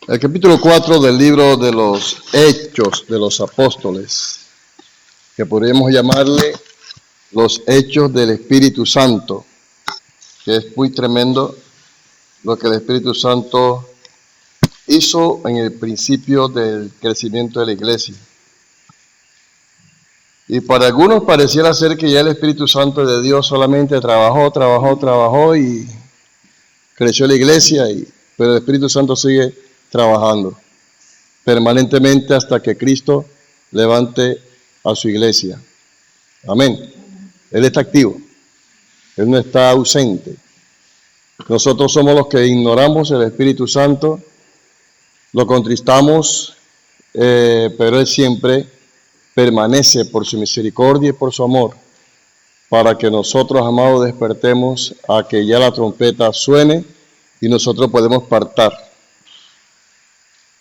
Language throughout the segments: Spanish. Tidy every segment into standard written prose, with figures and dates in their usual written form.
El capítulo 4 del libro de los Hechos de los Apóstoles, que podríamos llamarle los Hechos del Espíritu Santo, que es muy tremendo lo que el Espíritu Santo hizo en el principio del crecimiento de la iglesia. Y para algunos pareciera ser que ya el Espíritu Santo de Dios solamente trabajó y creció la iglesia, pero el Espíritu Santo sigue trabajando permanentemente hasta que Cristo levante a su iglesia. Amén. Él está activo, Él no está ausente. Nosotros somos los que ignoramos el Espíritu Santo, lo contristamos, pero Él siempre permanece por su misericordia y por su amor, para que nosotros, amados, despertemos a que ya la trompeta suene y nosotros podemos partir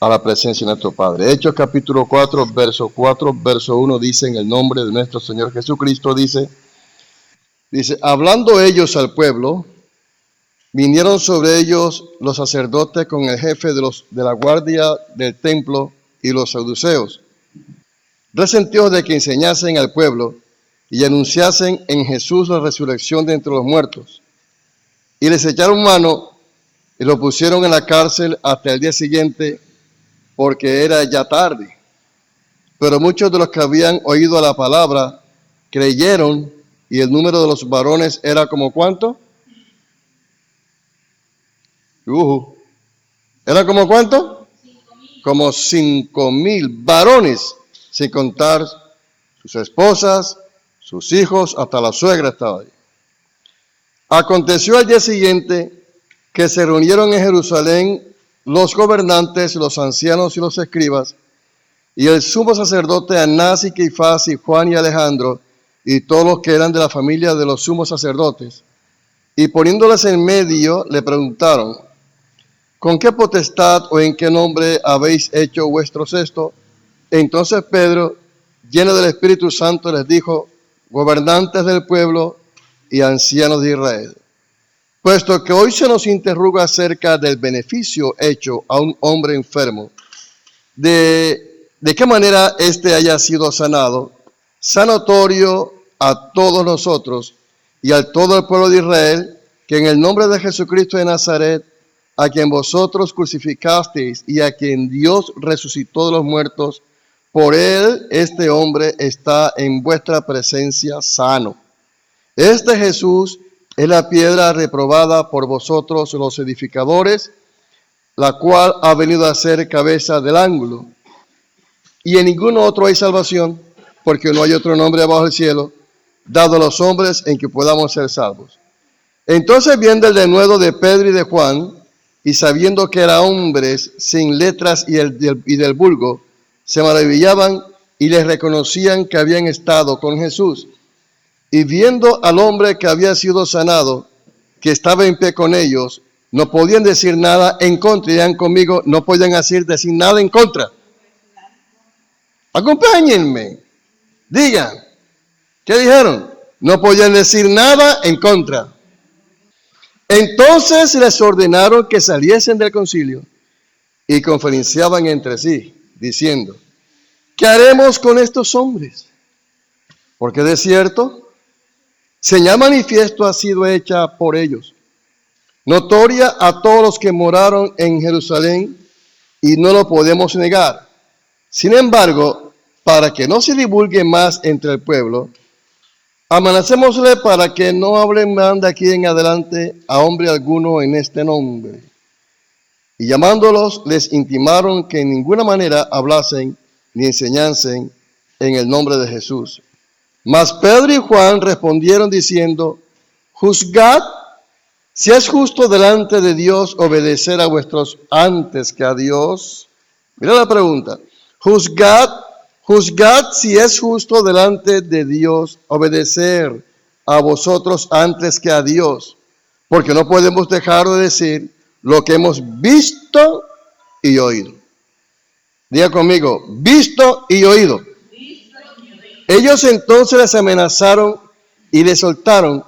a la presencia de nuestro Padre. Hechos capítulo 4, verso 1 dice: en el nombre de nuestro Señor Jesucristo, dice, hablando ellos al pueblo, vinieron sobre ellos los sacerdotes con el jefe de la guardia del templo y los saduceos, resentidos de que enseñasen al pueblo y anunciasen en Jesús la resurrección de entre los muertos. Y les echaron mano y lo pusieron en la cárcel hasta el día siguiente, porque era ya tarde. Pero muchos de los que habían oído la palabra creyeron, y el número de los varones era como ¿cuánto? ¿Era como cuánto? 5,000. Como 5,000 varones, sin contar sus esposas, sus hijos, hasta la suegra estaba ahí. Aconteció al día siguiente que se reunieron en Jerusalén los gobernantes, los ancianos y los escribas, y el sumo sacerdote Anás y Caifás y Juan y Alejandro, y todos los que eran de la familia de los sumos sacerdotes. Y poniéndoles en medio, le preguntaron: ¿con qué potestad o en qué nombre habéis hecho vuestros esto? Entonces Pedro, lleno del Espíritu Santo, les dijo: gobernantes del pueblo y ancianos de Israel, puesto que hoy se nos interroga acerca del beneficio hecho a un hombre enfermo, de qué manera éste haya sido sanado, sanatorio a todos nosotros y a todo el pueblo de Israel, que en el nombre de Jesucristo de Nazaret, a quien vosotros crucificasteis y a quien Dios resucitó de los muertos, por él este hombre está en vuestra presencia sano. Este Jesús es la piedra reprobada por vosotros los edificadores, la cual ha venido a ser cabeza del ángulo. Y en ningún otro hay salvación, porque no hay otro nombre bajo el cielo, dado a los hombres en que podamos ser salvos. Entonces, viendo el denuedo de Pedro y de Juan, y sabiendo que eran hombres sin letras y del vulgo, se maravillaban y les reconocían que habían estado con Jesús. Y viendo al hombre que había sido sanado, que estaba en pie con ellos, no podían decir nada en contra. Dirán conmigo: no podían decir nada en contra. Acompáñenme. Digan, ¿qué dijeron? No podían decir nada en contra. Entonces les ordenaron que saliesen del concilio y conferenciaban entre sí, diciendo: ¿qué haremos con estos hombres? Porque de cierto, señal manifiesto ha sido hecha por ellos, notoria a todos los que moraron en Jerusalén, y no lo podemos negar. Sin embargo, para que no se divulgue más entre el pueblo, amanacémosle para que no hablen más de aquí en adelante a hombre alguno en este nombre. Y llamándolos, les intimaron que en ninguna manera hablasen ni enseñasen en el nombre de Jesús. Mas Pedro y Juan respondieron diciendo: juzgad si es justo delante de Dios obedecer a vuestros antes que a Dios. Mira la pregunta. Juzgad si es justo delante de Dios obedecer a vosotros antes que a Dios, porque no podemos dejar de decir lo que hemos visto y oído. Diga conmigo: visto y oído. Ellos entonces les amenazaron y les soltaron,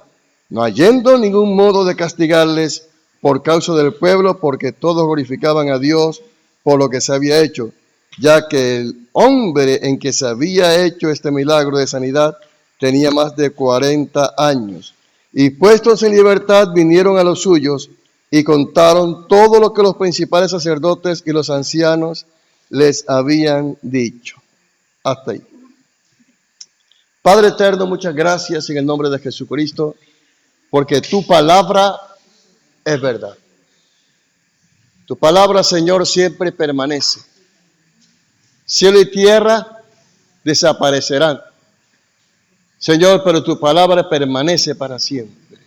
no hayendo ningún modo de castigarles por causa del pueblo, porque todos glorificaban a Dios por lo que se había hecho, ya que el hombre en que se había hecho este milagro de sanidad tenía más de 40 años. Y puestos en libertad vinieron a los suyos y contaron todo lo que los principales sacerdotes y los ancianos les habían dicho. Hasta ahí. Padre eterno, muchas gracias en el nombre de Jesucristo, porque tu palabra es verdad. Tu palabra, Señor, siempre permanece. Cielo y tierra desaparecerán, Señor, pero tu palabra permanece para siempre.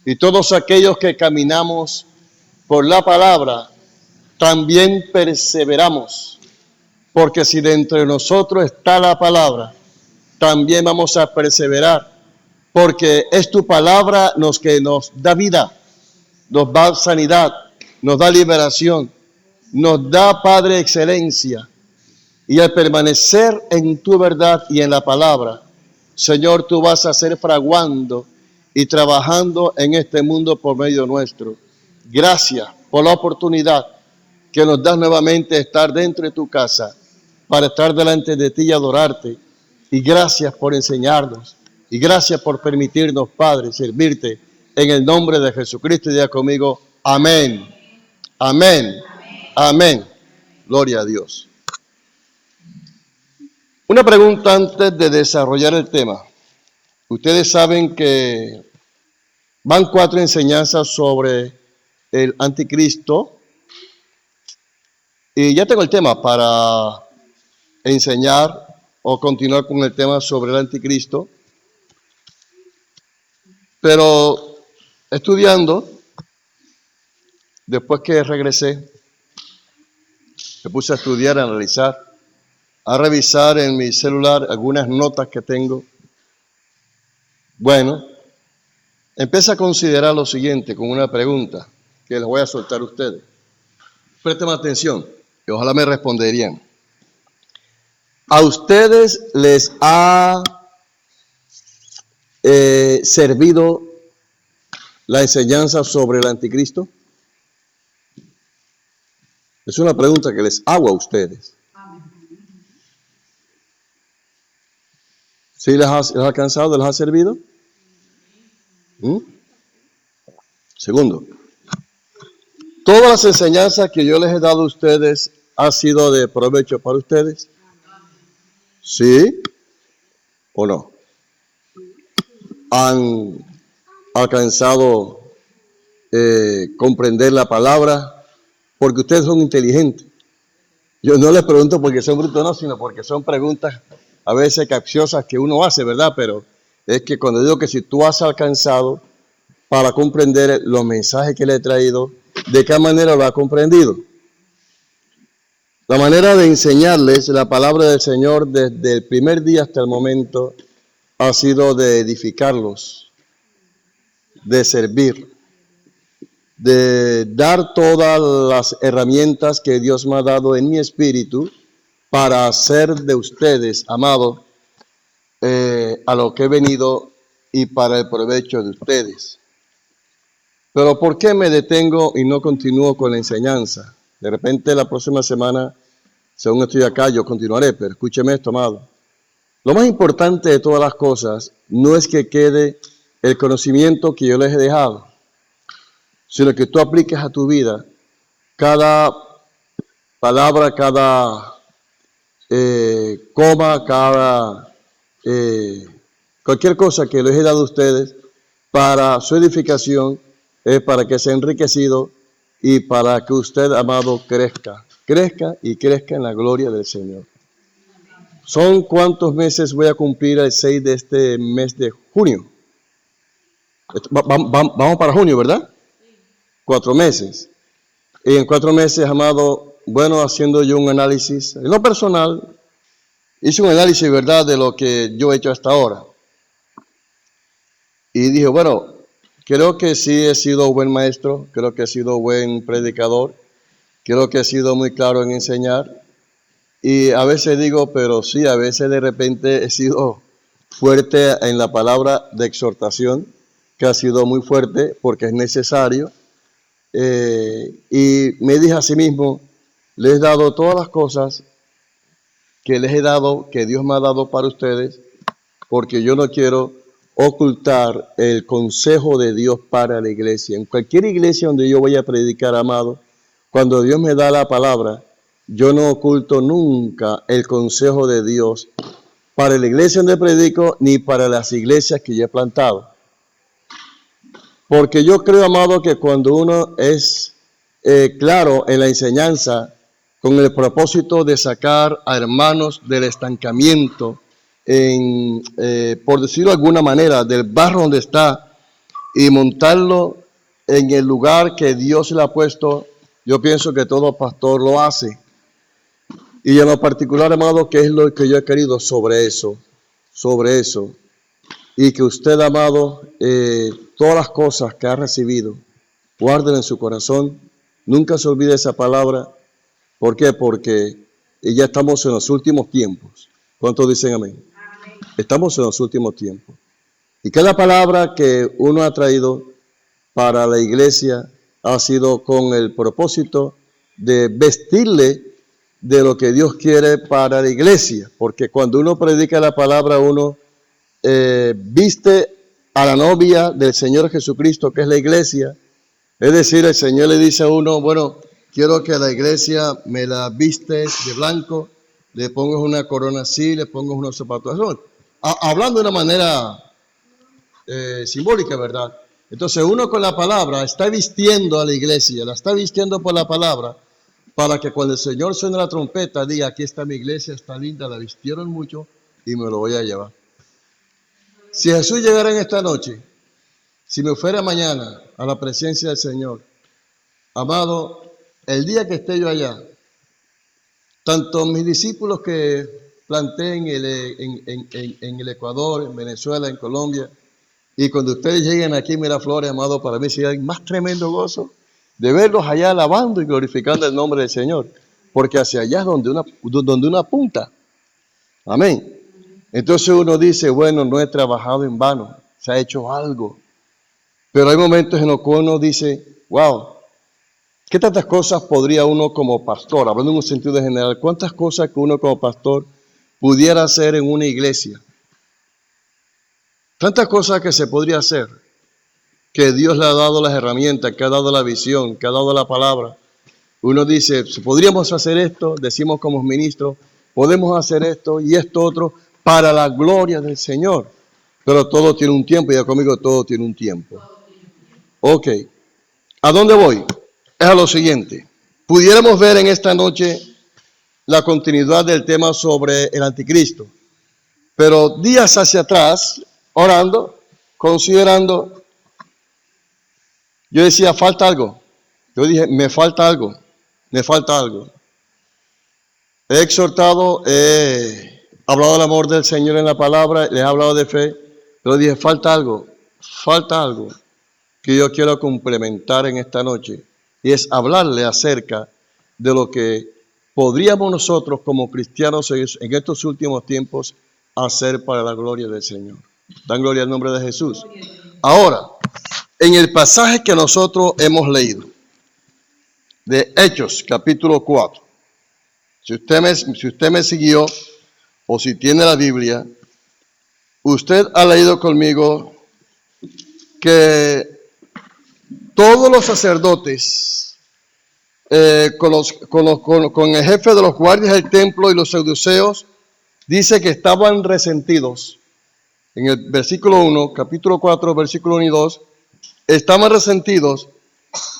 Y todos aquellos que caminamos por la palabra, también perseveramos, porque si dentro de nosotros está la palabra, también vamos a perseverar, porque es tu palabra que nos da vida, nos da sanidad, nos da liberación, nos da, Padre, excelencia. Y al permanecer en tu verdad y en la palabra, Señor, tú vas a ser fraguando y trabajando en este mundo por medio nuestro. Gracias por la oportunidad que nos das nuevamente de estar dentro de tu casa, para estar delante de ti y adorarte. Y gracias por enseñarnos. Y gracias por permitirnos, Padre, servirte en el nombre de Jesucristo. Y diga conmigo, amén. Amén. Amén. Gloria a Dios. Una pregunta antes de desarrollar el tema. Ustedes saben que van 4 enseñanzas sobre el anticristo. Y ya tengo el tema para enseñar o continuar con el tema sobre el anticristo. Pero estudiando, después que regresé, me puse a estudiar, a analizar, a revisar en mi celular algunas notas que tengo. Bueno, empecé a considerar lo siguiente con una pregunta que les voy a soltar a ustedes. Presten atención y ojalá me responderían. ¿A ustedes les ha servido la enseñanza sobre el anticristo? Es una pregunta que les hago a ustedes. ¿Sí les ha alcanzado, les ha servido? Segundo, ¿todas las enseñanzas que yo les he dado a ustedes han sido de provecho para ustedes? ¿Sí o no? ¿Han alcanzado comprender la palabra? Porque ustedes son inteligentes. Yo no les pregunto porque son brutos, no, sino porque son preguntas a veces capciosas que uno hace, ¿verdad? Pero es que cuando digo que si tú has alcanzado para comprender los mensajes que le he traído, ¿de qué manera lo ha comprendido? La manera de enseñarles la palabra del Señor desde el primer día hasta el momento ha sido de edificarlos, de servir, de dar todas las herramientas que Dios me ha dado en mi espíritu para hacer de ustedes, amados, a lo que he venido y para el provecho de ustedes. Pero ¿por qué me detengo y no continúo con la enseñanza? De repente la próxima semana, según estoy acá, yo continuaré, pero escúcheme esto, amado. Lo más importante de todas las cosas no es que quede el conocimiento que yo les he dejado, sino que tú apliques a tu vida cada palabra, cada coma, cada cualquier cosa que les he dado a ustedes para su edificación, para que sea enriquecido y para que usted, amado, crezca y crezca en la gloria del Señor. ¿Son cuántos meses voy a cumplir el 6 de este mes de junio? Vamos para junio, ¿verdad? 4 meses. Y en 4 meses, amado, bueno, haciendo yo un análisis, en lo personal, hice un análisis, ¿verdad?, de lo que yo he hecho hasta ahora. Y dije, bueno, creo que sí he sido buen maestro, creo que he sido buen predicador, creo que he sido muy claro en enseñar. Y a veces digo, pero sí, a veces de repente he sido fuerte en la palabra de exhortación, que ha sido muy fuerte porque es necesario. Y me dije a sí mismo, les he dado todas las cosas que les he dado, que Dios me ha dado para ustedes, porque yo no quiero ocultar el consejo de Dios para la iglesia. En cualquier iglesia donde yo voy a predicar, amado, cuando Dios me da la palabra, yo no oculto nunca el consejo de Dios para la iglesia donde predico, ni para las iglesias que yo he plantado. Porque yo creo, amado, que cuando uno es claro en la enseñanza, con el propósito de sacar a hermanos del estancamiento, por decirlo de alguna manera, del barro donde está, y montarlo en el lugar que Dios le ha puesto, yo pienso que todo pastor lo hace. Y en lo particular, amado, que es lo que yo he querido sobre eso, y que usted, amado, todas las cosas que ha recibido, guarden en su corazón, nunca se olvide esa palabra. ¿Por qué? Porque ya estamos en los últimos tiempos. ¿Cuántos dicen amén? Amén. Estamos en los últimos tiempos. Y cada palabra que uno ha traído para la iglesia ha sido con el propósito de vestirle de lo que Dios quiere para la iglesia. Porque cuando uno predica la palabra, uno viste a la novia del Señor Jesucristo, que es la iglesia. Es decir, el Señor le dice a uno, bueno, quiero que a la iglesia me la vistes de blanco, le pongas una corona así, le pongas unos zapatos azul. Hablando de una manera simbólica, ¿verdad? Entonces uno con la palabra está vistiendo a la iglesia, la está vistiendo por la palabra, para que cuando el Señor suene la trompeta, diga, aquí está mi iglesia, está linda, la vistieron mucho y me lo voy a llevar. Si Jesús llegara en esta noche, si me fuera mañana a la presencia del Señor, amado, el día que esté yo allá, tanto mis discípulos que planté en el Ecuador, en Venezuela, en Colombia, y cuando ustedes lleguen aquí, Miraflores, amado, para mí será más tremendo gozo de verlos allá alabando y glorificando el nombre del Señor, porque hacia allá es donde uno apunta. Amén. Entonces uno dice, bueno, no he trabajado en vano, se ha hecho algo. Pero hay momentos en los que uno dice, wow, ¿qué tantas cosas podría uno como pastor, hablando en un sentido general, cuántas cosas que uno como pastor pudiera hacer en una iglesia? Tantas cosas que se podría hacer, que Dios le ha dado las herramientas, que ha dado la visión, que ha dado la palabra. Uno dice, podríamos hacer esto, decimos como ministros, podemos hacer esto y esto otro para la gloria del Señor. Pero todo tiene un tiempo, y ya conmigo todo tiene un tiempo. Ok, ¿a dónde voy? Es a lo siguiente. Pudiéramos ver en esta noche la continuidad del tema sobre el anticristo. Pero días hacia atrás, orando, considerando, yo decía, falta algo. Yo dije, me falta algo. He exhortado, he hablado del amor del Señor en la palabra, les he hablado de fe, pero dije, falta algo que yo quiero complementar en esta noche, y es hablarle acerca de lo que podríamos nosotros como cristianos en estos últimos tiempos hacer para la gloria del Señor. Dan gloria al nombre de Jesús. Ahora, en el pasaje que nosotros hemos leído, de Hechos, capítulo 4, si usted me siguió, o si tiene la Biblia, usted ha leído conmigo que todos los sacerdotes, con el jefe de los guardias del templo y los saduceos, dice que estaban resentidos. En el versículo 1, capítulo 4, versículo 1 y 2, estaban resentidos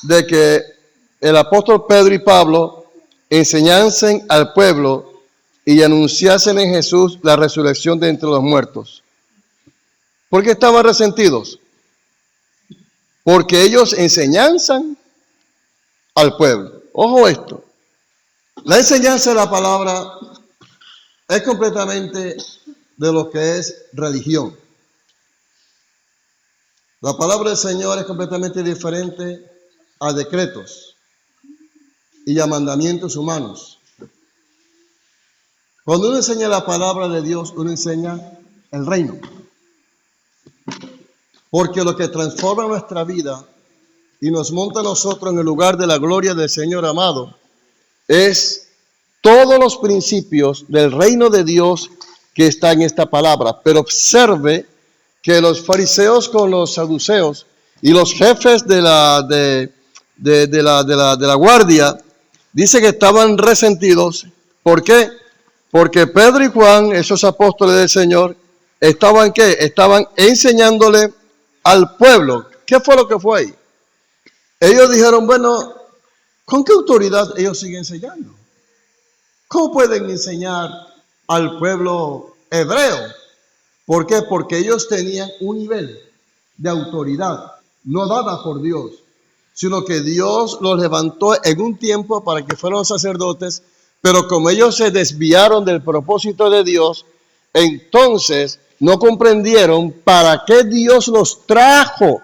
de que el apóstol Pedro y Pablo enseñasen al pueblo y anunciasen en Jesús la resurrección de entre los muertos. ¿Por qué estaban resentidos? Porque ellos enseñanzan al pueblo. Ojo esto. La enseñanza de la palabra es completamente de lo que es religión. La palabra del Señor es completamente diferente a decretos y a mandamientos humanos. Cuando uno enseña la palabra de Dios, uno enseña el reino. Porque lo que transforma nuestra vida y nos monta a nosotros en el lugar de la gloria del Señor amado es todos los principios del reino de Dios que está en esta palabra. Pero observe que los fariseos con los saduceos y los jefes de la guardia, dice que estaban resentidos. ¿Por qué? Porque Pedro y Juan, esos apóstoles del Señor, estaban ¿qué? Estaban enseñándole al pueblo. ¿Qué fue lo que fue ahí? Ellos dijeron, bueno, ¿con qué autoridad ellos siguen enseñando? ¿Cómo pueden enseñar al pueblo hebreo? ¿Por qué? Porque ellos tenían un nivel de autoridad no dada por Dios, sino que Dios los levantó en un tiempo para que fueran sacerdotes, pero como ellos se desviaron del propósito de Dios, entonces no comprendieron para qué Dios los trajo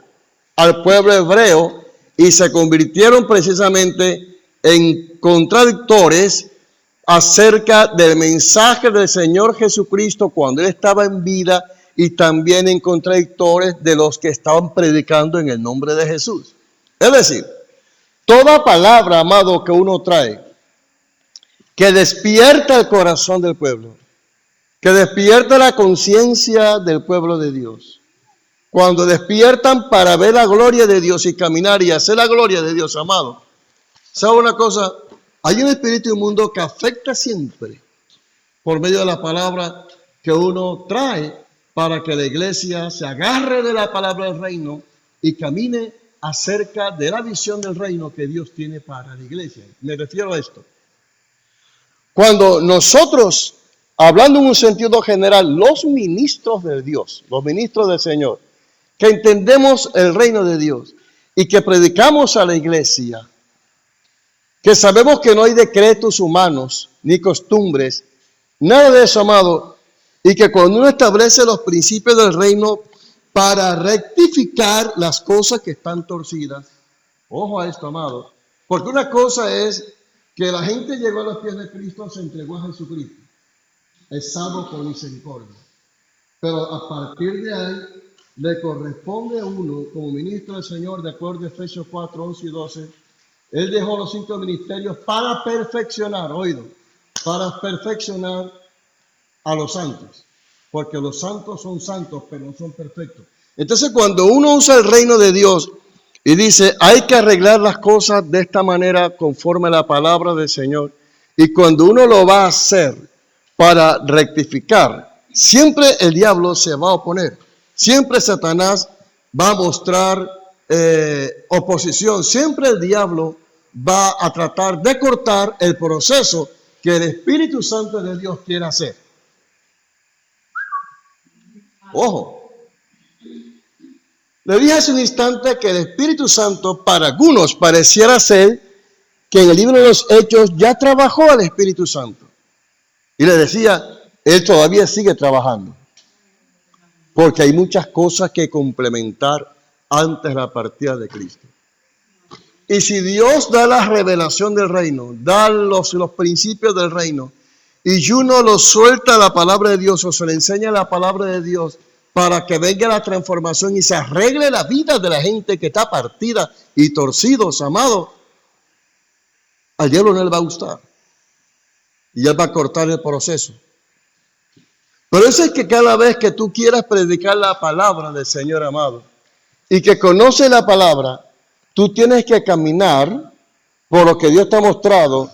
al pueblo hebreo y se convirtieron precisamente en contradictores acerca del mensaje del Señor Jesucristo cuando Él estaba en vida, y también en contradictores de los que estaban predicando en el nombre de Jesús. Es decir, toda palabra, amado, que uno trae, que despierta el corazón del pueblo, que despierta la conciencia del pueblo de Dios, cuando despiertan para ver la gloria de Dios y caminar y hacer la gloria de Dios, amado. ¿Sabe una cosa? Hay un espíritu inmundo que afecta siempre por medio de la palabra que uno trae para que la iglesia se agarre de la palabra del reino y camine acerca de la visión del reino que Dios tiene para la iglesia. Me refiero a esto. Cuando nosotros, hablando en un sentido general, los ministros de Dios, los ministros del Señor, que entendemos el reino de Dios y que predicamos a la iglesia, que sabemos que no hay decretos humanos ni costumbres, nada de eso, amado, y que cuando uno establece los principios del reino para rectificar las cosas que están torcidas, ojo a esto, amado, porque una cosa es que la gente llegó a los pies de Cristo, se entregó a Jesucristo, es salvo por misericordia, pero a partir de ahí le corresponde a uno como ministro del Señor, de acuerdo a Efesios 4, 11 y 12, Él dejó los 5 ministerios para perfeccionar, oído, para perfeccionar a los santos, porque los santos son santos, pero no son perfectos. Entonces, cuando uno usa el reino de Dios y dice, hay que arreglar las cosas de esta manera conforme a la palabra del Señor, y cuando uno lo va a hacer para rectificar, siempre el diablo se va a oponer, siempre Satanás va a mostrar oposición, siempre el diablo va a tratar de cortar el proceso que el Espíritu Santo de Dios quiere hacer. Ojo, le dije hace un instante que el Espíritu Santo para algunos pareciera ser que en el libro de los Hechos ya trabajó al Espíritu Santo. Y le decía, Él todavía sigue trabajando, porque hay muchas cosas que complementar antes de la partida de Cristo. Y si Dios da la revelación del reino, da los principios del reino, y uno lo suelta a la palabra de Dios o se le enseña la palabra de Dios para que venga la transformación y se arregle la vida de la gente que está partida y torcidos, amados, al diablo no le va a gustar. Y él va a cortar el proceso. Pero eso es que cada vez que tú quieras predicar la palabra del Señor, amado, y que conoce la palabra, tú tienes que caminar por lo que Dios te ha mostrado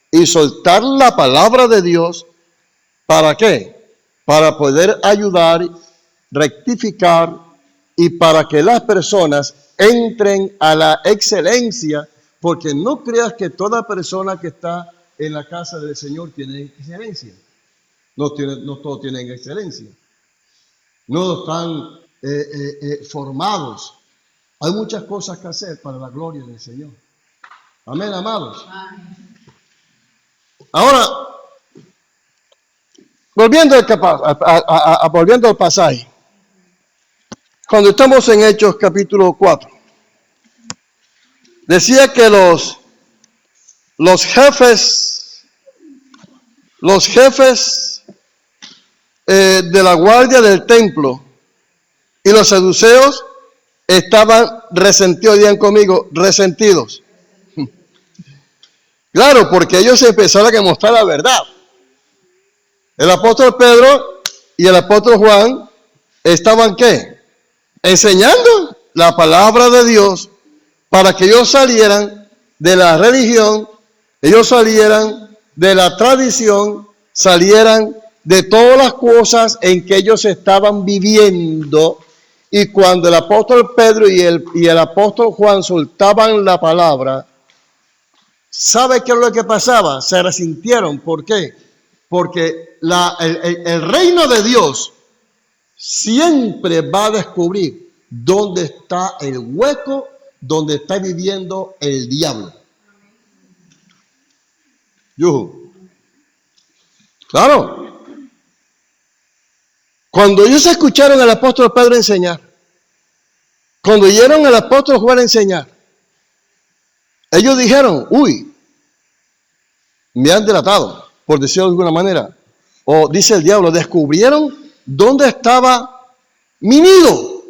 y soltar la palabra de Dios. ¿Para qué? Para poder ayudar, rectificar y para que las personas entren a la excelencia, porque no creas que toda persona que está en la casa del Señor tiene excelencia. No todos tienen excelencia. No están formados. Hay muchas cosas que hacer para la gloria del Señor. Amén, amados. Ahora, volviendo al pasaje. Cuando estamos en Hechos capítulo 4, decía que los jefes de la guardia del templo y los saduceos estaban resentidos, digan conmigo, resentidos. Claro, porque ellos empezaron a mostrar la verdad. El apóstol Pedro y el apóstol Juan estaban, ¿qué? Enseñando la palabra de Dios para que ellos salieran de la religión, ellos salieran de la tradición, salieran de todas las cosas en que ellos estaban viviendo. Y cuando el apóstol Pedro y el apóstol Juan soltaban la palabra, ¿sabe qué es lo que pasaba? Se resintieron. ¿Por qué? Porque el reino de Dios siempre va a descubrir dónde está el hueco, donde está viviendo el diablo. Yuhu. Claro. Cuando ellos escucharon al apóstol Pedro enseñar, cuando oyeron al apóstol Juan enseñar, ellos dijeron, uy, me han delatado, por decirlo de alguna manera. O dice el diablo, descubrieron dónde estaba mi nido.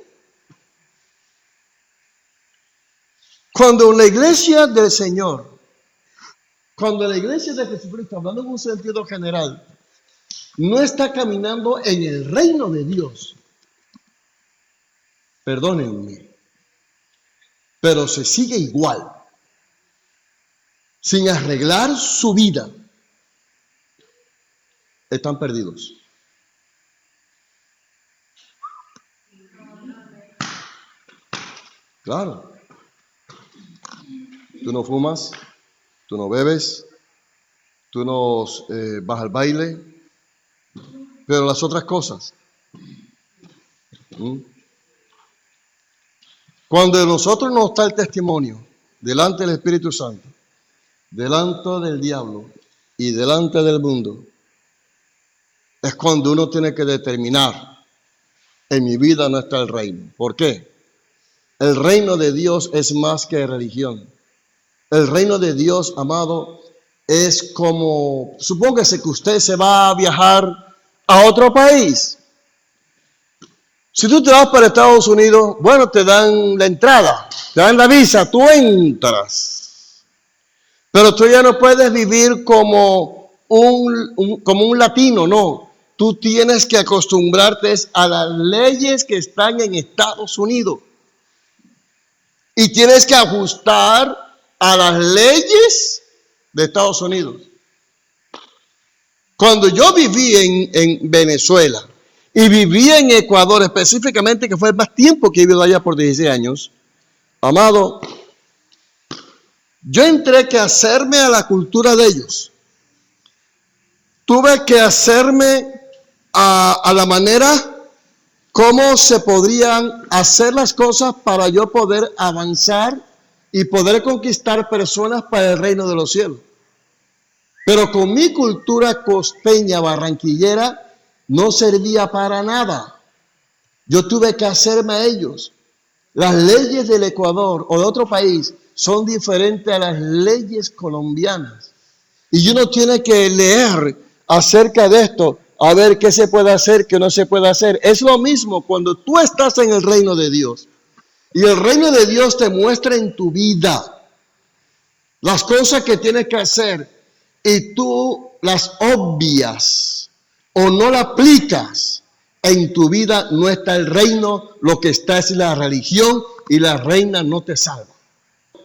Cuando la iglesia del Señor, cuando la iglesia de Jesucristo, hablando en un sentido general, no está caminando en el reino de Dios, perdónenme, pero se sigue igual, sin arreglar su vida, están perdidos. Claro. Tú no fumas, tú no bebes, tú no vas al baile, pero las otras cosas. Cuando de nosotros no está el testimonio delante del Espíritu Santo, delante del diablo y delante del mundo, es cuando uno tiene que determinar, en mi vida no está el reino. ¿Por qué? El reino de Dios es más que religión. El reino de Dios, amado, es como, supóngase que usted se va a viajar a otro país. Si tú te vas para Estados Unidos, bueno, te dan la entrada, te dan la visa, tú entras. Pero tú ya no puedes vivir como un latino, no. Tú tienes que acostumbrarte a las leyes que están en Estados Unidos. Y tienes que ajustar a las leyes de Estados Unidos. Cuando yo viví en Venezuela y viví en Ecuador específicamente, que fue más tiempo que he vivido allá por 16 años, amado, yo entré que hacerme a la cultura de ellos. Tuve que hacerme a la manera cómo se podrían hacer las cosas para yo poder avanzar y poder conquistar personas para el reino de los cielos. Pero con mi cultura costeña, barranquillera, no servía para nada. Yo tuve que hacerme a ellos. Las leyes del Ecuador o de otro país son diferentes a las leyes colombianas. Y uno tiene que leer acerca de esto, a ver qué se puede hacer, qué no se puede hacer. Es lo mismo cuando tú estás en el reino de Dios. Y el reino de Dios te muestra en tu vida las cosas que tienes que hacer y tú las obvias o no las aplicas. En tu vida no está el reino, lo que está es la religión y la reina no te salva.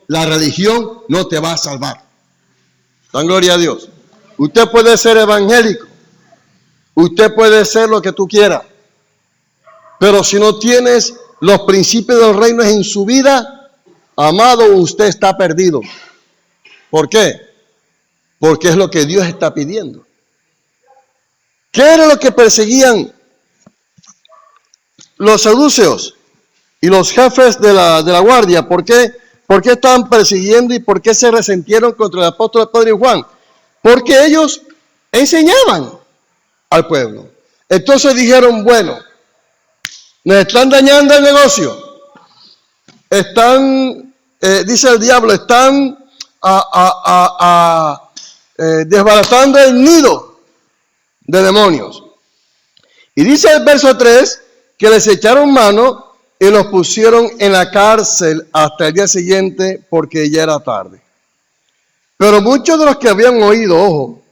La religión no te va a salvar. Dan gloria a Dios. Usted puede ser evangélico, usted puede ser lo que tú quieras, pero si no tienes los principios del reino en su vida, amado, usted está perdido. ¿Por qué? Porque es lo que Dios está pidiendo. ¿Qué era lo que perseguían los saduceos y los jefes de la guardia? ¿Por qué estaban persiguiendo y por qué se resintieron contra el apóstol Pedro y Juan? Porque ellos enseñaban al pueblo. Entonces dijeron, bueno, nos están dañando el negocio. Están, dice el diablo, están desbaratando el nido de demonios. Y dice el verso 3 que les echaron mano y los pusieron en la cárcel hasta el día siguiente porque ya era tarde. Pero muchos de los que habían oído, ojo,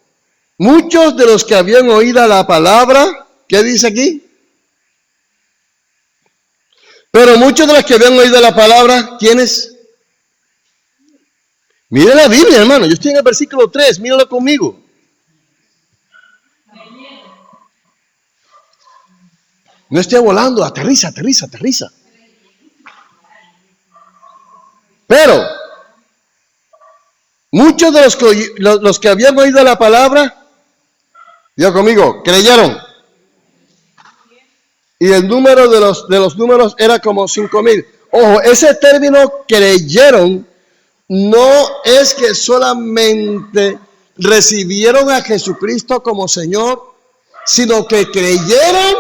muchos de los que habían oído la palabra, ¿qué dice aquí? Pero muchos de los que habían oído la palabra, ¿quiénes? Miren la Biblia, hermano, yo estoy en el versículo 3, mírenlo conmigo. No esté volando, aterriza. Pero muchos de los que habían oído la palabra, diga conmigo, creyeron. Y el número de los números era como 5,000. Ojo, ese término creyeron no es que solamente recibieron a Jesucristo como Señor, sino que creyeron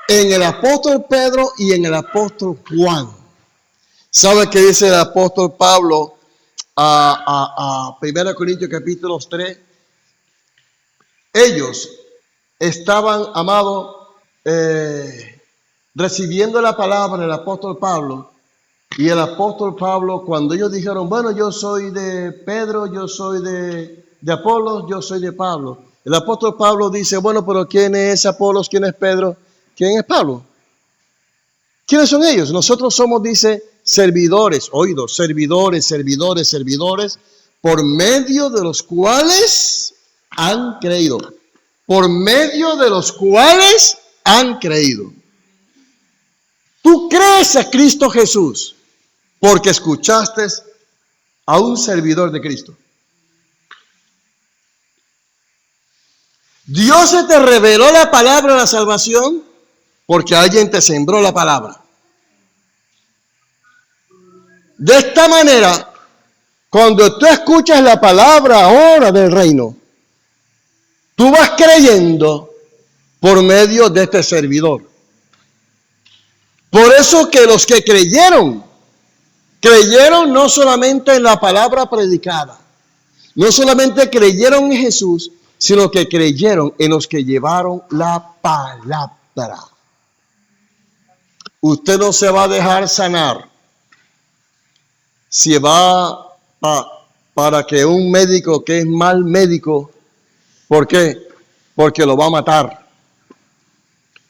en el apóstol Pedro y en el apóstol Juan. ¿Sabe qué dice el apóstol Pablo a 1 Corintios capítulo 3? Ellos estaban, amado, recibiendo la palabra del apóstol Pablo. Y el apóstol Pablo, cuando ellos dijeron, bueno, yo soy de Pedro, yo soy de Apolos, yo soy de Pablo. El apóstol Pablo dice, bueno, pero ¿quién es Apolos? ¿Quién es Pedro? ¿Quién es Pablo? ¿Quiénes son ellos? Nosotros somos, dice, servidores, oídos, servidores, por medio de los cuales han creído. Por medio de los cuales han creído. Tú crees a Cristo Jesús porque escuchaste a un servidor de Cristo. Dios se te reveló la palabra de la salvación porque alguien te sembró la palabra. De esta manera, cuando tú escuchas la palabra ahora del reino, tú vas creyendo por medio de este servidor. Por eso que los que creyeron no solamente en la palabra predicada, no solamente creyeron en Jesús, sino que creyeron en los que llevaron la palabra. Usted no se va a dejar sanar si va para que un médico que es mal médico, ¿por qué? Porque lo va a matar.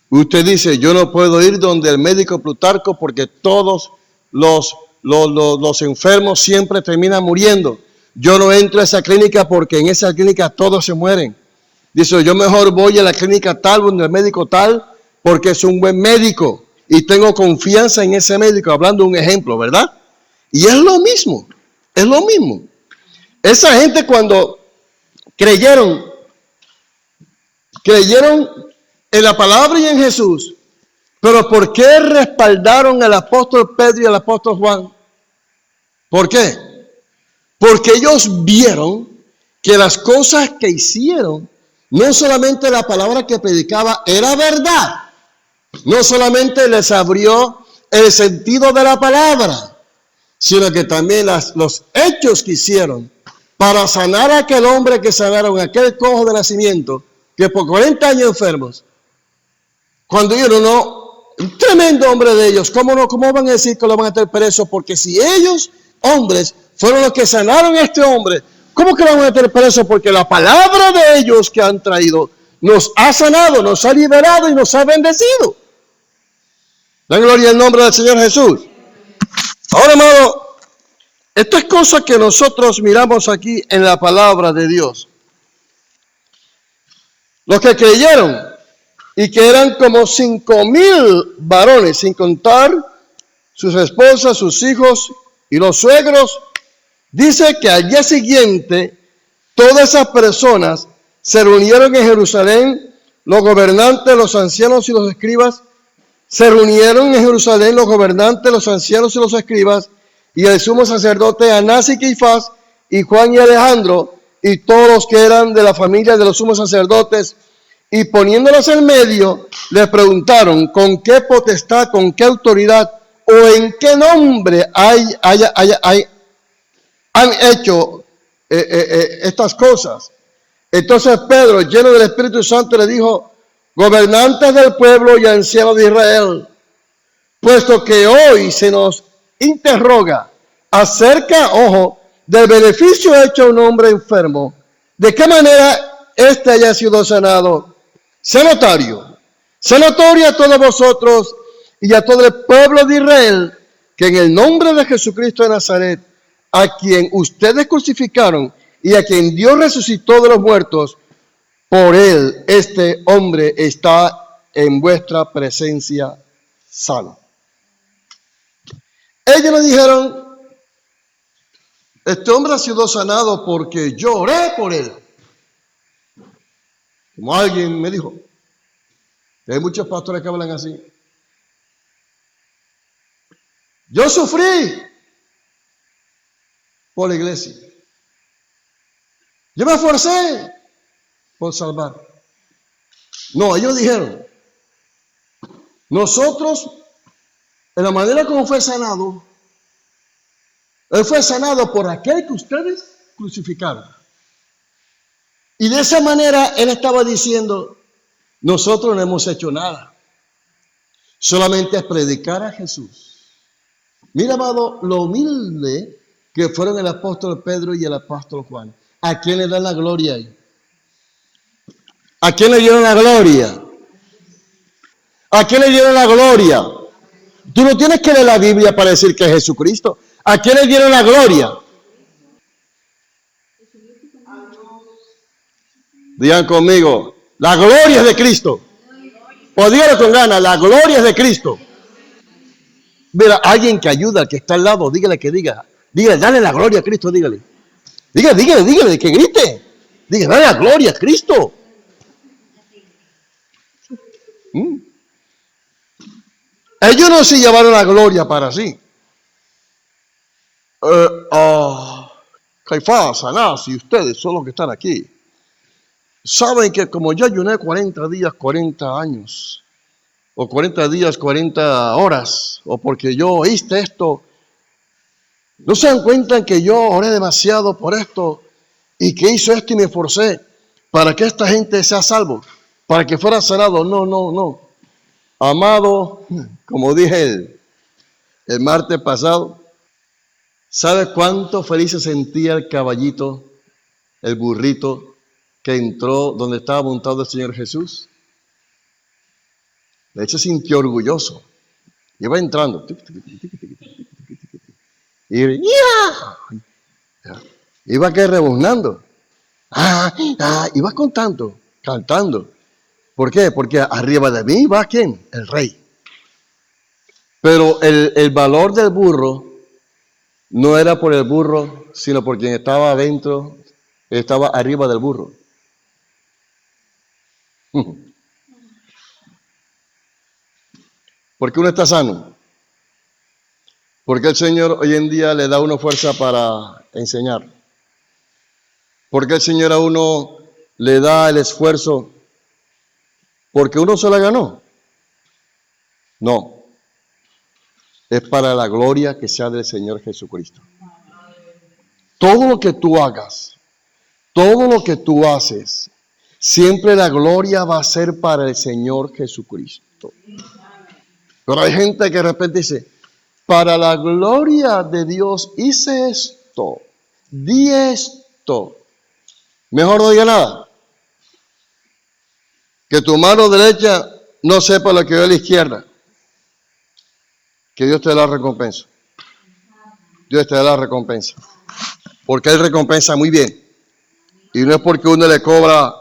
Usted dice, yo no puedo ir donde el médico Plutarco porque todos los enfermos siempre terminan muriendo. Yo no entro a esa clínica porque en esa clínica todos se mueren. Dice, yo mejor voy a la clínica tal, donde el médico tal, porque es un buen médico y tengo confianza en ese médico, hablando de un ejemplo, ¿verdad? Y es lo mismo. Esa gente cuando creyeron en la palabra y en Jesús, pero ¿por qué respaldaron al apóstol Pedro y al apóstol Juan? ¿Por qué? Porque ellos vieron que las cosas que hicieron, no solamente la palabra que predicaba era verdad, no solamente les abrió el sentido de la palabra, sino que también los hechos que hicieron para sanar a aquel hombre que sanaron, aquel cojo de nacimiento, que por 40 años enfermos, cuando ellos un tremendo hombre de ellos, ¿cómo van a decir que lo van a tener preso? Porque si ellos, hombres, fueron los que sanaron a este hombre, ¿cómo que lo van a tener preso? Porque la palabra de ellos que han traído nos ha sanado, nos ha liberado y nos ha bendecido. Den gloria al nombre del Señor Jesús. Ahora, amado, esto es cosa que nosotros miramos aquí en la palabra de Dios. Los que creyeron, y que eran como 5,000 varones, sin contar sus esposas, sus hijos y los suegros, dice que al día siguiente todas esas personas se reunieron en Jerusalén, los gobernantes, los ancianos y los escribas, se reunieron en Jerusalén los gobernantes, los ancianos y los escribas, y el sumo sacerdote Anás y Caifás, y Juan y Alejandro, y todos los que eran de la familia de los sumos sacerdotes, y poniéndolos en medio, les preguntaron con qué potestad, con qué autoridad o en qué nombre han hecho estas cosas. Entonces Pedro, lleno del Espíritu Santo, le dijo, gobernantes del pueblo y ancianos de Israel, puesto que hoy se nos interroga acerca, ojo, del beneficio hecho a un hombre enfermo, de qué manera éste haya sido sanado. Sea notorio a todos vosotros y a todo el pueblo de Israel, que en el nombre de Jesucristo de Nazaret, a quien ustedes crucificaron y a quien Dios resucitó de los muertos, por él este hombre está en vuestra presencia sano. Ellos le dijeron, este hombre ha sido sanado porque yo oré por él. Como alguien me dijo, hay muchos pastores que hablan así. Yo sufrí por la iglesia. Yo me esforcé por salvar. No, ellos dijeron, nosotros, en la manera como fue sanado, él fue sanado por aquel que ustedes crucificaron. Y de esa manera él estaba diciendo, nosotros no hemos hecho nada. Solamente es predicar a Jesús. Mira, amado, lo humilde que fueron el apóstol Pedro y el apóstol Juan. ¿A quién le dan la gloria ahí? ¿A quién le dieron la gloria? ¿A quién le dieron la gloria? Tú no tienes que leer la Biblia para decir que es Jesucristo. ¿A quién le dieron la gloria? Digan conmigo, la gloria es de Cristo. O dígalo con ganas, la gloria es de Cristo. Mira, alguien que ayuda al que está al lado, dígale que diga. Dígale, dale la gloria a Cristo, dígale. Dígale, que grite. Dígale, dale la gloria a Cristo. Ellos no se llevaron la gloria para sí. Caifás, Anás y ustedes son los que están aquí. Saben que como yo ayuné 40 días, 40 años, o 40 días, 40 horas, o porque yo hice esto, ¿no se dan cuenta que yo oré demasiado por esto y que hice esto y me esforcé para que esta gente sea salvo, para que fuera sanado? No. Amado, como dije el martes pasado, ¿sabe cuánto feliz se sentía el caballito, el burrito que entró donde estaba montado el Señor Jesús? De hecho, se sintió orgulloso. Iba entrando. Y iba que rebuznando. Iba cantando. ¿Por qué? Porque arriba de mí va ¿quién? El rey. Pero el valor del burro no era por el burro, sino por quien estaba adentro, estaba arriba del burro. ¿Por qué uno está sano? Porque el Señor hoy en día le da a uno fuerza para enseñar. Porque el Señor a uno le da el esfuerzo porque uno se la ganó. No. Es para la gloria que sea del Señor Jesucristo. Todo lo que tú hagas, todo lo que tú haces, siempre la gloria va a ser para el Señor Jesucristo. Pero hay gente que de repente dice, para la gloria de Dios hice esto, di esto. Mejor no diga nada. Que tu mano derecha no sepa lo que ve a la izquierda. Que Dios te dé la recompensa. Dios te da la recompensa. Porque Él recompensa muy bien. Y no es porque uno le cobra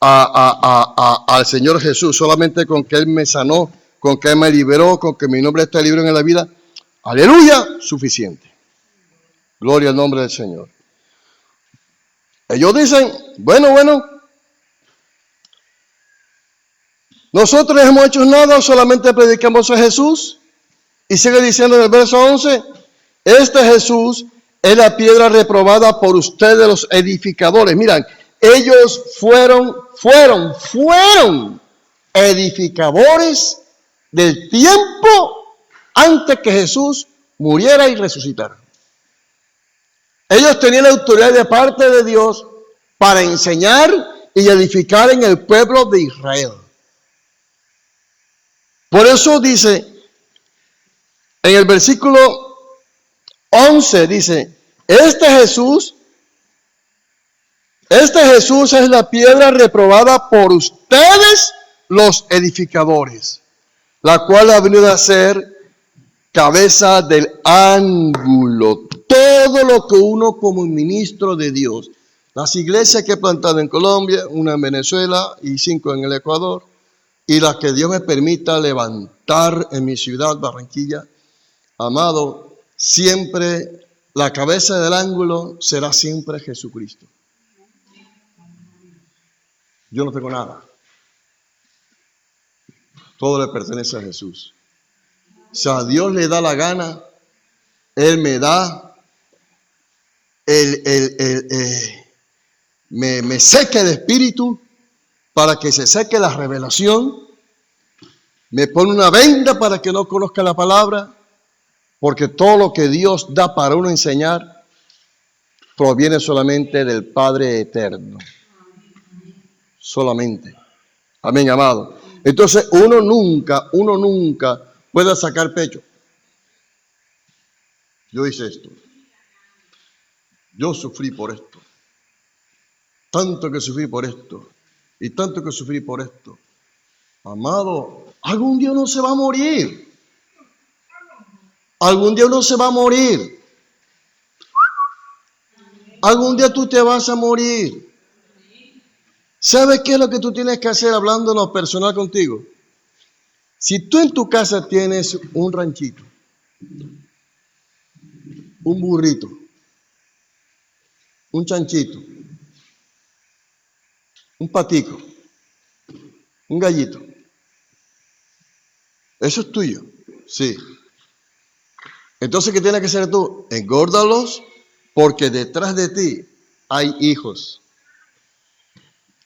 al Señor Jesús, solamente con que Él me sanó, con que Él me liberó, con que mi nombre esté libre en la vida. Aleluya, suficiente. Gloria al nombre del Señor. Ellos dicen, bueno, nosotros no hemos hecho nada, solamente predicamos a Jesús. Y sigue diciendo en el verso 11, este Jesús es la piedra reprobada por ustedes los edificadores. Miran, ellos fueron edificadores del tiempo antes que Jesús muriera y resucitara. Ellos tenían la autoridad de parte de Dios para enseñar y edificar en el pueblo de Israel. Por eso dice, en el versículo 11 dice, Este Jesús es la piedra reprobada por ustedes, los edificadores, la cual ha venido a ser cabeza del ángulo. Todo lo que uno como ministro de Dios, las iglesias que he plantado en Colombia, una en Venezuela y 5 en el Ecuador, y las que Dios me permita levantar en mi ciudad, Barranquilla, amado, siempre la cabeza del ángulo será siempre Jesucristo. Yo no tengo nada. Todo le pertenece a Jesús. Si a Dios le da la gana, Él me da, me seque el espíritu para que se seque la revelación, me pone una venda para que no conozca la palabra, porque todo lo que Dios da para uno enseñar proviene solamente del Padre eterno. Solamente. Amén, amado. Entonces uno nunca puede sacar pecho. Yo hice esto. Yo sufrí por esto. Tanto que sufrí por esto. Y tanto que sufrí por esto. Amado, algún día uno se va a morir. Algún día uno se va a morir. Algún día tú te vas a morir. ¿Sabes qué es lo que tú tienes que hacer hablando en lo personal contigo? Si tú en tu casa tienes un ranchito, un burrito, un chanchito, un patico, un gallito, eso es tuyo, sí. Entonces, ¿qué tienes que hacer tú? Engórdalos, porque detrás de ti hay hijos.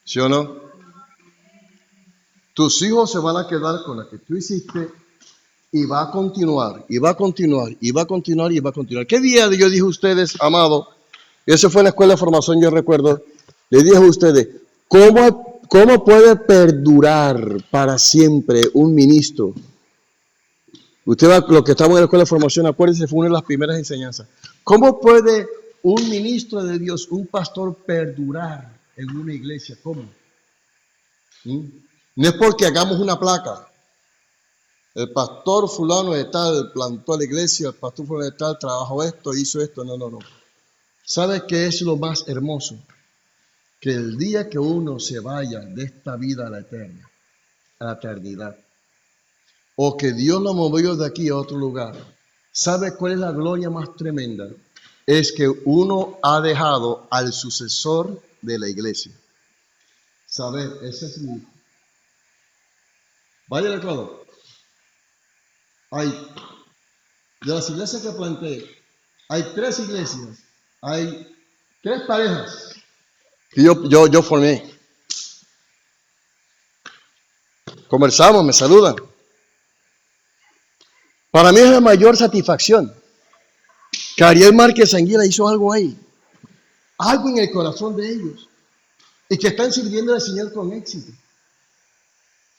¿Sí o no? Tus hijos se van a quedar con la que tú hiciste y va a continuar, y va a continuar, y va a continuar, y va a continuar. ¿Qué día yo dije a ustedes, amado? Eso fue en la escuela de formación, yo recuerdo. Le dije a ustedes, ¿cómo puede perdurar para siempre un ministro? Ustedes, los que estamos en la escuela de formación, acuérdense, fue una de las primeras enseñanzas. ¿Cómo puede un ministro de Dios, un pastor, perdurar en una iglesia? ¿Cómo? No es porque hagamos una placa. El pastor fulano de tal plantó la iglesia, el pastor fulano de tal trabajó esto, hizo esto. No. ¿Sabe qué es lo más hermoso? Que el día que uno se vaya de esta vida a la eterna, a la eternidad, o que Dios lo movió de aquí a otro lugar, ¿sabe cuál es la gloria más tremenda? Es que uno ha dejado al sucesor de la iglesia. ¿Sabe? Ese es mi hijo. Vaya al Ecuador. De las iglesias que planteé, hay 3 iglesias, hay 3 parejas que yo formé. Conversamos, me saludan. Para mí es la mayor satisfacción que Ariel Márquez Anguila hizo algo ahí, algo en el corazón de ellos, y que están sirviendo al Señor con éxito.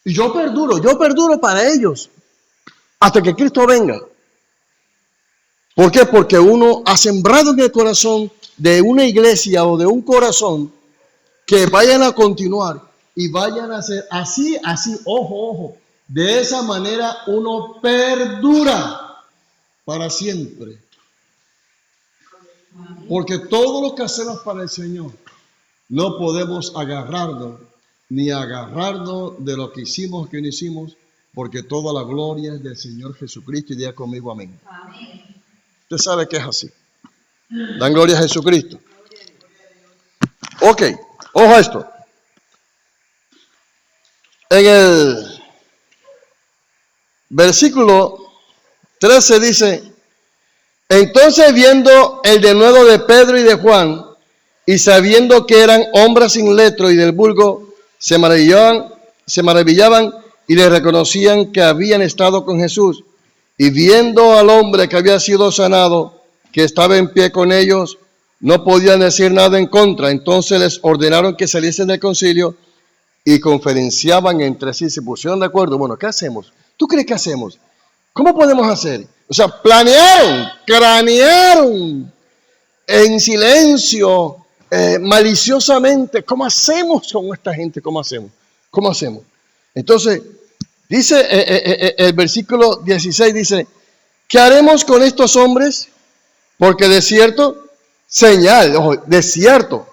Y yo perduro para ellos, hasta que Cristo venga. ¿Por qué? Porque uno ha sembrado en el corazón de una iglesia o de un corazón que vayan a continuar y vayan a ser así, ojo. De esa manera uno perdura para siempre. Porque todo lo que hacemos para el Señor, no podemos agarrarnos de lo que hicimos, que no hicimos, porque toda la gloria es del Señor Jesucristo. Y diga conmigo amén. Usted sabe que es así. Dan gloria a Jesucristo. Ok, ojo a esto. En el versículo 13 dice: entonces, viendo el denuedo de Pedro y de Juan, y sabiendo que eran hombres sin letra y del vulgo, se maravillaban y le reconocían que habían estado con Jesús. Y viendo al hombre que había sido sanado, que estaba en pie con ellos, no podían decir nada en contra. Entonces les ordenaron que saliesen del concilio y conferenciaban entre sí. Se pusieron de acuerdo. Bueno, ¿qué hacemos? ¿Tú crees que hacemos? ¿Cómo podemos hacer? O sea, cranearon en silencio, maliciosamente. ¿Cómo hacemos con esta gente? ¿Cómo hacemos? ¿Cómo hacemos? Entonces, dice el versículo 16, dice, ¿qué haremos con estos hombres? Porque de cierto, señal, ojo, de cierto.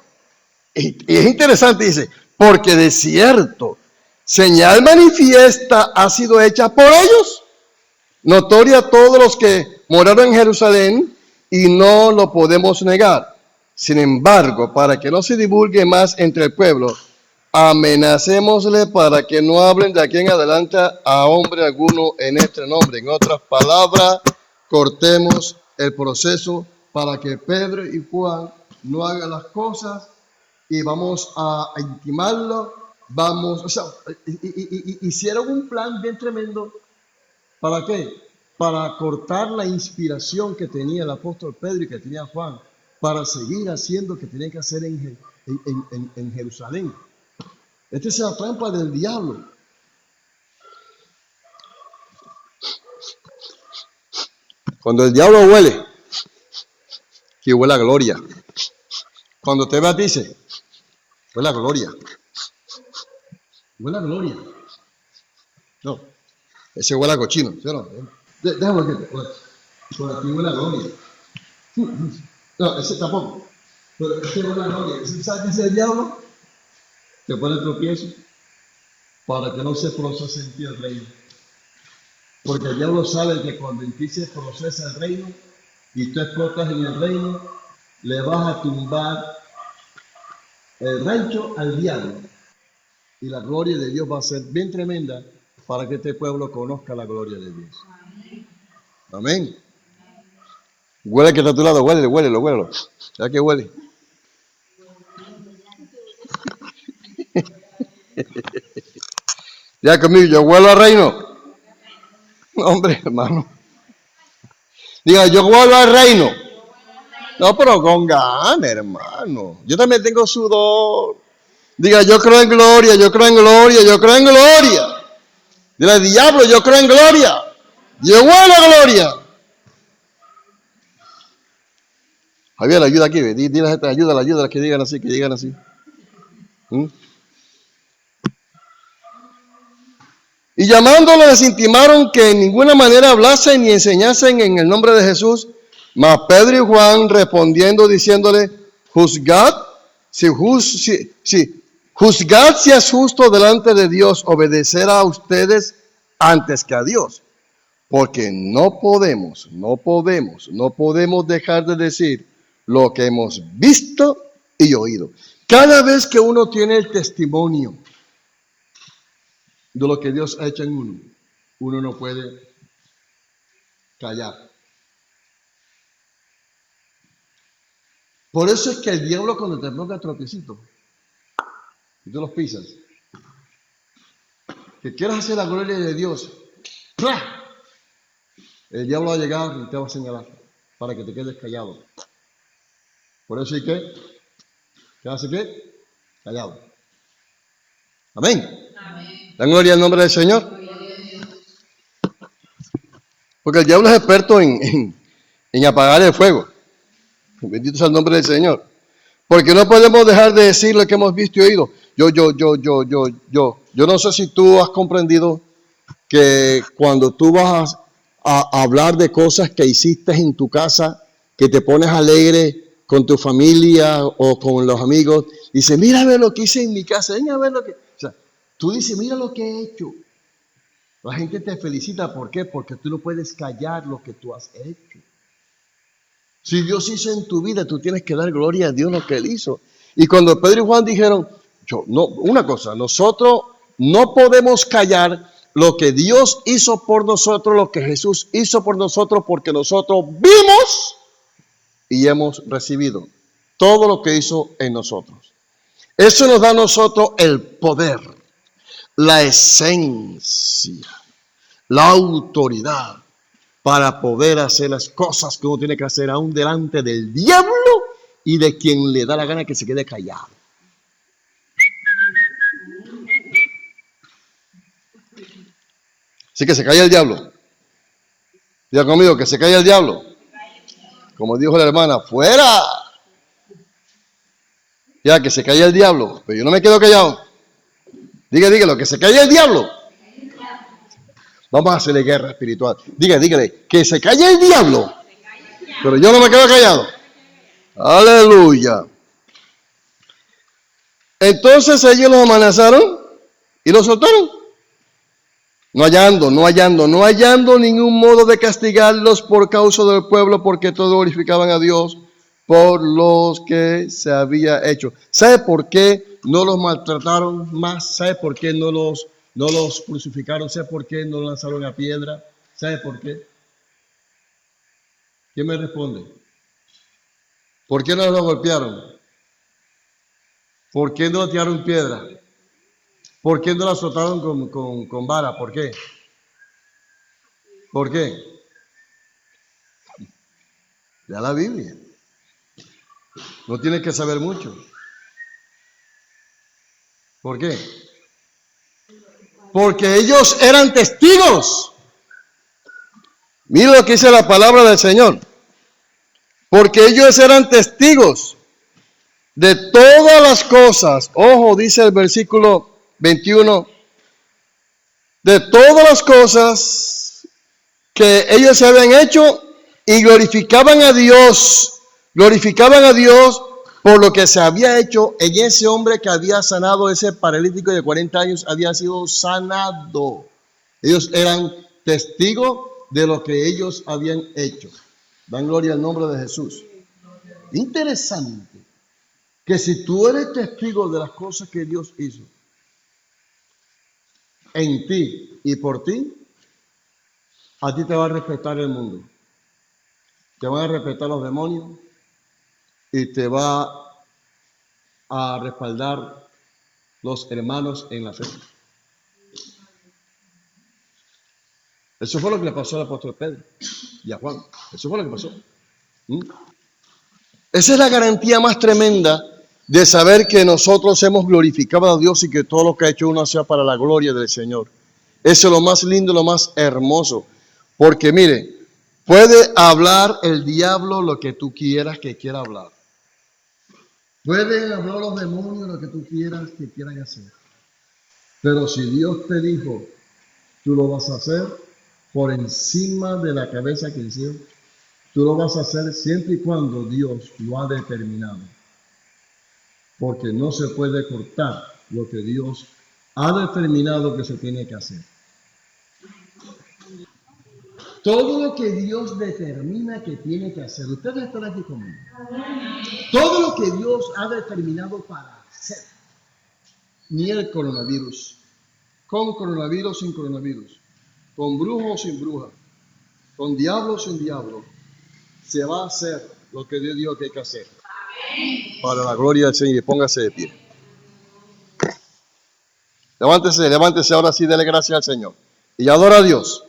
Y es interesante, dice, porque de cierto, señal manifiesta ha sido hecha por ellos, notoria a todos los que moraron en Jerusalén, y no lo podemos negar. Sin embargo, para que no se divulgue más entre el pueblo, amenacémosle para que no hablen de aquí en adelante a hombre alguno en este nombre. En otras palabras, cortemos el proceso para que Pedro y Juan no hagan las cosas y vamos a intimarlo. Hicieron un plan bien tremendo. ¿Para qué? Para cortar la inspiración que tenía el apóstol Pedro y que tenía Juan, para seguir haciendo lo que tenían que hacer en Jerusalén. Esta es la trampa del diablo. Cuando el diablo huele, que huele a gloria. Cuando te veas, dice, huele a gloria. Huele a gloria. No, ese huele a cochino. ¿Sí o no? Déjame que por aquí huele a gloria. No, ese tampoco. Pero ese huele a gloria. ¿Sabes qué es el diablo? Te pone el tropiezo para que no se procese en ti el reino. Porque el diablo sabe que cuando en ti se procesa el reino y tú explotas en el reino, le vas a tumbar el rancho al diablo. Y la gloria de Dios va a ser bien tremenda para que este pueblo conozca la gloria de Dios. Amén. Huele que está a tu lado, huélelo. ¿Sabes qué huele? Ya conmigo, yo huelo al reino. Hombre, hermano. Diga, yo huelo al reino. No, pero con ganas, hermano. Yo también tengo sudor. Diga, yo creo en gloria, yo creo en gloria, yo creo en gloria. Dile, diablo, yo creo en gloria. Yo huelo a gloria. Javier, ayuda aquí, dile a la gente, ayuda, que digan así, Y llamándolos les intimaron que en ninguna manera hablasen ni enseñasen en el nombre de Jesús. Mas Pedro y Juan respondiendo, diciéndole, juzgad si es justo delante de Dios obedecer a ustedes antes que a Dios. Porque no podemos dejar de decir lo que hemos visto y oído. Cada vez que uno tiene el testimonio de lo que Dios ha hecho en uno no puede callar. Por eso es que el diablo cuando te ponga tropiecito y tú los pisas, que quieras hacer la gloria de Dios, ¡plá! El diablo va a llegar y te va a señalar para que te quedes callado. Por eso hay que quedarse ¿qué? Callado. Amén. La gloria al nombre del Señor. Porque el diablo es experto en apagar el fuego. Bendito sea el nombre del Señor. Porque no podemos dejar de decir lo que hemos visto y oído. Yo no sé si tú has comprendido que cuando tú vas a hablar de cosas que hiciste en tu casa, que te pones alegre con tu familia o con los amigos, dices, mira a ver lo que hice en mi casa, ven a ver lo que... O sea, tú dices, mira lo que he hecho. La gente te felicita, ¿por qué? Porque tú no puedes callar lo que tú has hecho. Si Dios hizo en tu vida, tú tienes que dar gloria a Dios lo que Él hizo. Y cuando Pedro y Juan dijeron, nosotros no podemos callar lo que Dios hizo por nosotros, lo que Jesús hizo por nosotros, porque nosotros vimos y hemos recibido todo lo que hizo en nosotros. Eso nos da a nosotros el poder, la esencia, la autoridad para poder hacer las cosas que uno tiene que hacer aún delante del diablo y de quien le da la gana que se quede callado. Así que se calla el diablo. Diga conmigo que se calla el diablo. Como dijo la hermana, fuera. Ya, que se calla el diablo. Pero yo no me quedo callado. Dígalo, que se calle el diablo. Vamos a hacerle guerra espiritual. Dígale, que se calle el diablo. Pero yo no me quedo callado. Aleluya. Entonces ellos los amenazaron y los soltaron. No hallando ningún modo de castigarlos por causa del pueblo, porque todos glorificaban a Dios por los que se había hecho. ¿Sabe por qué no los maltrataron más? ¿Sabe por qué no los crucificaron? ¿Sabe por qué no los lanzaron a piedra? ¿Sabe por qué? ¿Quién me responde? ¿Por qué no los golpearon? ¿Por qué no los tiraron piedra? ¿Por qué no los azotaron con vara? ¿Por qué? ¿Por qué? Ya la Biblia. No tienes que saber mucho. ¿Por qué? Porque ellos eran testigos. Mira lo que dice la palabra del Señor. Porque ellos eran testigos de todas las cosas. Ojo, dice el versículo 21. De todas las cosas que ellos se habían hecho y glorificaban a Dios por lo que se había hecho en ese hombre que había sanado, ese paralítico de 40 años había sido sanado. Ellos eran testigos de lo que ellos habían hecho. Dan gloria al nombre de Jesús. Interesante que si tú eres testigo de las cosas que Dios hizo en ti y por ti, a ti te va a respetar el mundo. Te van a respetar los demonios y te va a respaldar los hermanos en la fe. Eso fue lo que le pasó al apóstol Pedro y a Juan. Eso fue lo que pasó. Esa es la garantía más tremenda de saber que nosotros hemos glorificado a Dios y que todo lo que ha hecho uno sea para la gloria del Señor. Eso es lo más lindo, lo más hermoso. Porque mire, puede hablar el diablo lo que tú quieras que quiera hablar. Pueden hablar los demonios lo que tú quieras que quieran hacer. Pero si Dios te dijo, tú lo vas a hacer por encima de la cabeza que hicieron. Tú lo vas a hacer siempre y cuando Dios lo ha determinado. Porque no se puede cortar lo que Dios ha determinado que se tiene que hacer. Todo lo que Dios determina que tiene que hacer. Ustedes están aquí conmigo. Todo lo que Dios ha determinado para hacer. Ni el coronavirus. Con coronavirus, sin coronavirus. Con brujo o sin bruja. Con diablo o sin diablo. Se va a hacer lo que Dios dijo que hay que hacer. Para la gloria del Señor. Y póngase de pie. Levántese ahora sí, dele gracias al Señor. Y adora a Dios.